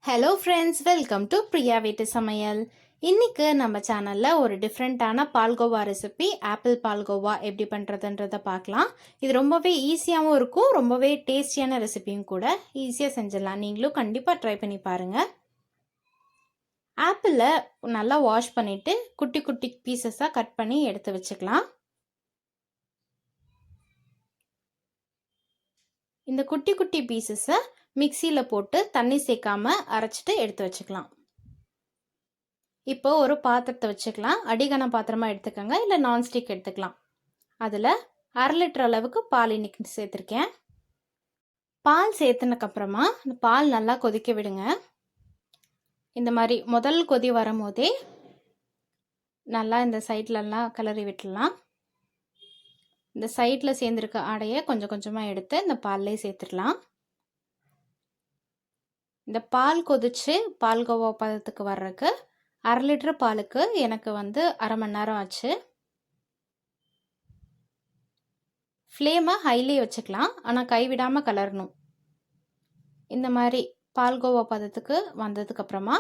Hello friends, welcome to Priya வீட்டு சமையல். இன்றைக்கி நம்ம சேனலில் ஒரு டிஃப்ரெண்ட்டான பால்கோவா ரெசிபி, ஆப்பிள் பால்கோவா எப்படி பண்ணுறதுன்றதை பார்க்கலாம். இது ரொம்பவே ஈஸியாகவும் இருக்கும், ரொம்பவே டேஸ்டியான ரெசிபியும் கூட. ஈஸியாக செஞ்சிடலாம், நீங்களும் கண்டிப்பாக ட்ரை பண்ணி பாருங்கள். ஆப்பிளை நல்லா வாஷ் பண்ணிவிட்டு குட்டி குட்டி பீசஸாக கட் பண்ணி எடுத்து வச்சுக்கலாம். இந்த குட்டி குட்டி பீசஸை மிக்சியில் போட்டு தண்ணி சேர்க்காம அரைச்சிட்டு எடுத்து வச்சுக்கலாம். இப்போ ஒரு பாத்திரத்தை வச்சுக்கலாம். அடிகன பாத்திரமாக எடுத்துக்கோங்க, இல்லை நான்ஸ்டிக் எடுத்துக்கலாம். அதில் 1/2 லிட்டர் அளவுக்கு பால் இன்னைக்கு சேர்த்துருக்கேன். பால் சேர்த்துனதுக்கப்புறமா இந்த பால் நல்லா கொதிக்க விடுங்க. இந்த மாதிரி முதல் கொதி வரும்போதே நல்லா இந்த சைட்லலாம் கிளறி விட்டுடலாம். இந்த சைடில் சேர்ந்துருக்க ஆடையை கொஞ்சம் கொஞ்சமாக எடுத்து இந்த பால்லே சேர்த்துடலாம். இந்த பால் கொதித்து பால்கோவா பதத்துக்கு வர்றதுக்கு 1/2 லிட்டர் பாலுக்கு எனக்கு 1/2 மணி நேரம் ஆச்சு. ஃப்ளேமை ஹைலே வச்சுக்கலாம், ஆனால் கைவிடாமல் கலரணும். இந்த மாதிரி பால்கோவா பதத்துக்கு வந்ததுக்கப்புறமா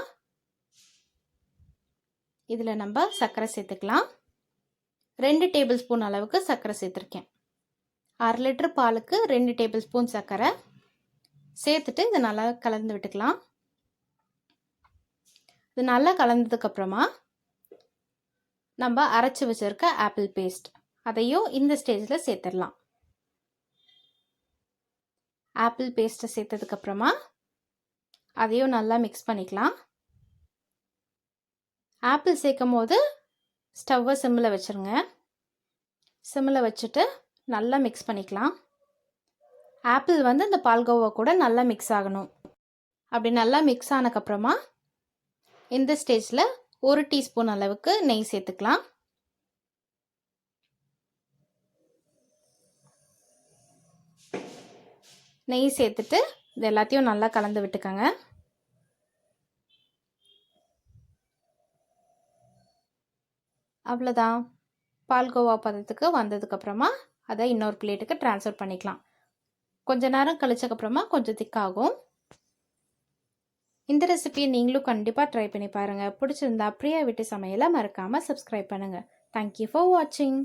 இதில் நம்ம சர்க்கரை சேர்த்துக்கலாம். 2 டேபிள் ஸ்பூன் அளவுக்கு சர்க்கரை சேர்த்துருக்கேன். 1/2 லிட்டர் பாலுக்கு 2 டேபிள் ஸ்பூன் சர்க்கரை சேர்த்துட்டு இதை நல்லா கலந்து விட்டுக்கலாம். இது நல்லா கலந்ததுக்கப்புறமா நம்ம அரைச்சி வச்சுருக்க ஆப்பிள் பேஸ்ட் அதையும் இந்த ஸ்டேஜில் சேர்த்துடலாம். ஆப்பிள் பேஸ்ட்டை சேர்த்ததுக்கப்புறமா அதையும் நல்லா மிக்ஸ் பண்ணிக்கலாம். ஆப்பிள் சேர்க்கும் போது ஸ்டவ்வை சிம்மில் வச்சுருங்க. சிம்மில் வச்சுட்டு நல்லா மிக்ஸ் பண்ணிக்கலாம். ஆப்பிள் இந்த பால்கோவா கூட நல்லா மிக்ஸ் ஆகணும். அப்படி நல்லா மிக்ஸ் ஆனதுக்கப்புறமா இந்த ஸ்டேஜில் 1 டீஸ்பூன் அளவுக்கு நெய் சேர்த்துக்கலாம். நெய் சேர்த்துட்டு இது எல்லாத்தையும் நல்லா கலந்து விட்டுக்கோங்க. அவ்வளோதான், பால்கோவா பதத்துக்கு வந்ததுக்கப்புறமா அதை இன்னொரு பிளேட்டுக்கு ட்ரான்ஸ்ஃபர் பண்ணிக்கலாம். கொஞ்ச நேரம் கழிச்சக்கப்புறமா கொஞ்சம் திக்காகும். இந்த ரெசிபியை நீங்களும் கண்டிப்பாக ட்ரை பண்ணி பாருங்கள். பிடிச்சிருந்தா பிரியா வீட்டு சமையலை மறக்காமல் சப்ஸ்கிரைப் பண்ணுங்கள். தேங்க்யூ ஃபார் வாட்சிங்.